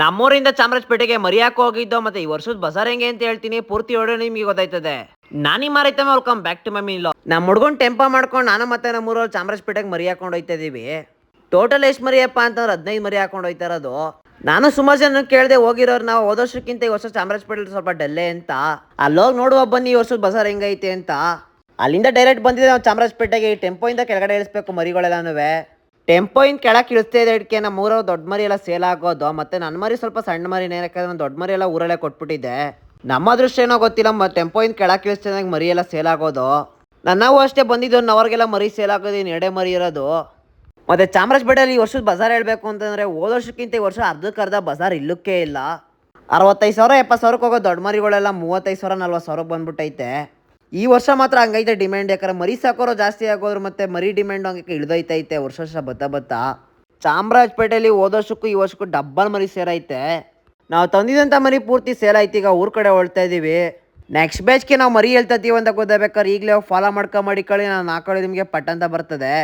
ನಮ್ಮೂರಿಂದ ಚಾಮರಾಜಪೇಟೆಗೆ ಮರಿ ಹಾಕಿ ಹೋಗಿದ್ದು ಮತ್ತೆ ಈ ವರ್ಷದ ಬಜಾರ್ ಹೆಂಗೆ ಅಂತ ಹೇಳ್ತೀನಿ. ಪೂರ್ತಿ ಹೊಡೆ ನಿಮಗೆ ಗೊತ್ತಾಯ್ತದೆ. ನಾನಿ ಮಾರೈತಮ್ಮ, welcome back to my meal. ನಮ್ಮ ಹುಡ್ಗನ್ ಟೆಂಪ ಮಾಡ್ಕೊಂಡು ನಾನು ಮತ್ತೆ ನಮ್ಮೂರಲ್ಲಿ ಚಾಮರಾಜಪೇಟೆಗೆ ಮರಿ ಹಾಕೊಂಡು ಹೋಯ್ತಾ ಇದೀವಿ. ಟೋಟಲ್ ಎಷ್ಟು ಮರಿಯಪ್ಪ ಅಂತಂದ್ರೆ 15 ಮರಿ ಹಾಕೊಂಡು ಹೋಯ್ತಾ ಇರೋದು. ನಾನು ಸುಮಾರು ಜನ ಕೇಳಿದೆ ಹೋಗಿರೋರು, ನಾವು ಹೋದ ವರ್ಷಕ್ಕಿಂತ ಈ ವರ್ಷ ಚಾಮರಾಜಪೇಟೆ ಸ್ವಲ್ಪ ಡಲ್ಲೇ ಅಂತ. ಅಲ್ಲೋಗಿ ನೋಡುವ ಬನ್ನಿ ಈ ವರ್ಷದ ಬಜಾರ್ ಹೆಂಗೈತೆ ಅಂತ. ಅಲ್ಲಿಂದ ಡೈರೆಕ್ಟ್ ಬಂದಿದೆ ನಾವು ಚಾಮರಾಜಪೇಟೆಗೆ. ಈ ಟೆಂಪೋ ಇಂದ ಕೆಳಗಡೆ ಇಳಿಸ್ಬೇಕು ಮರಿಗಳೆಲ್ಲನೂ. ಟೆಂಪೋ ಇನ್ ಕೆಳಕ್ಕೆ ಇಳಿಸ್ತಾ ಇದೆ. ಇದಕ್ಕೆ ನಮ್ಮ ಊರವ್ರು ದೊಡ್ಡ ಮರಿ ಎಲ್ಲ ಸೇಲ್ ಆಗೋದು, ಮತ್ತೆ ನನ್ನ ಮರಿ ಸ್ವಲ್ಪ ಸಣ್ಣ ಮರಿ. ಯಾಕಂದ್ರೆ ನಾನು ದೊಡ್ಡ ಮರಿ ಎಲ್ಲ ಊರಲ್ಲೇ ಕೊಟ್ಬಿಟ್ಟಿದ್ದೆ. ನಮ್ಮ ಅದೃಷ್ಟ ಏನೋ ಗೊತ್ತಿಲ್ಲ, ಟೆಂಪೋ ಇನ್ ಕೆಳಕ್ಕೆ ಇಳಿಸ್ತಿದ್ದಂಗೆ ಮರಿ ಎಲ್ಲ ಸೇಲ್ ಆಗೋದು. ನಾವು ಅಷ್ಟೇ ಬಂದಿದ್ದು ಅವ್ರಿಗೆಲ್ಲ ಮರಿ ಸೇಲ್ ಆಗೋದು, ಇನ್ನು 2 ಮರಿ ಇರೋದು. ಮತ್ತೆ ಚಾಮರಾಜಪೇಟೆಯಲ್ಲಿ ಈ ವರ್ಷದ ಬಜಾರ್ ಹೇಳ್ಬೇಕು ಅಂತಂದ್ರೆ ಹೋದ ವರ್ಷಕ್ಕಿಂತ ಈ ವರ್ಷ ಅರ್ಧಕ್ಕರ್ಧ ಬಜಾರ್ ಇಲ್ಲಕ್ಕೆ ಇಲ್ಲ. 65,000 70,000ಕ್ಕೆ ಹೋಗೋ ದೊಡ್ಡ ಮರಿಗಳೆಲ್ಲ 35,000 40,000ಕ್ಕೆ ಬಂದ್ಬಿಟ್ಟೈತೆ. ಈ ವರ್ಷ ಮಾತ್ರ ಹಂಗೈತೆ ಡಿಮ್ಯಾಂಡ್. ಯಾಕಂದ್ರೆ ಮರಿ ಸಾಕೋರು ಜಾಸ್ತಿ ಆಗೋದ್ರು, ಮತ್ತೆ ಮರಿ ಡಿಮ್ಯಾಂಡ್ ಹಂಗೆ ಇಳಿದೈತೈತೆ ವರ್ಷ ಬತ್ತಾ. ಚಾಮರಾಜಪೇಟೆಯಲ್ಲಿ ಹೋದ ವರ್ಷಕ್ಕೂ ಈ ವರ್ಷಕ್ಕೂ ಡಬ್ಬಲ್ ಮರಿ ಸೇರೈತೆ. ನಾವು ತಂದಿದಂಥ ಮರಿ ಪೂರ್ತಿ ಸೇಲ್ ಐತೆ. ಈಗ ಊರ್ ಕಡೆ ಹೊಳ್ತಾ ಇದೀವಿ. ನೆಕ್ಸ್ಟ್ ಬ್ಯಾಚ್ಗೆ ನಾವು ಮರಿ ಹೇಳ್ತೀವಿ ಅಂತ ಗೊತ್ತಾಗಬೇಕಾದ್ರೆ ಈಗಲೇ ಫಾಲೋ ಮಾಡ್ಕೊಂಡು ಮಾಡಿಕೊಳ್ಳಿ. ನಾನು ಹಾಕೊಳ್ಳಿ ನಿಮಗೆ ಪಟ್ ಅಂತ ಬರ್ತದೆ.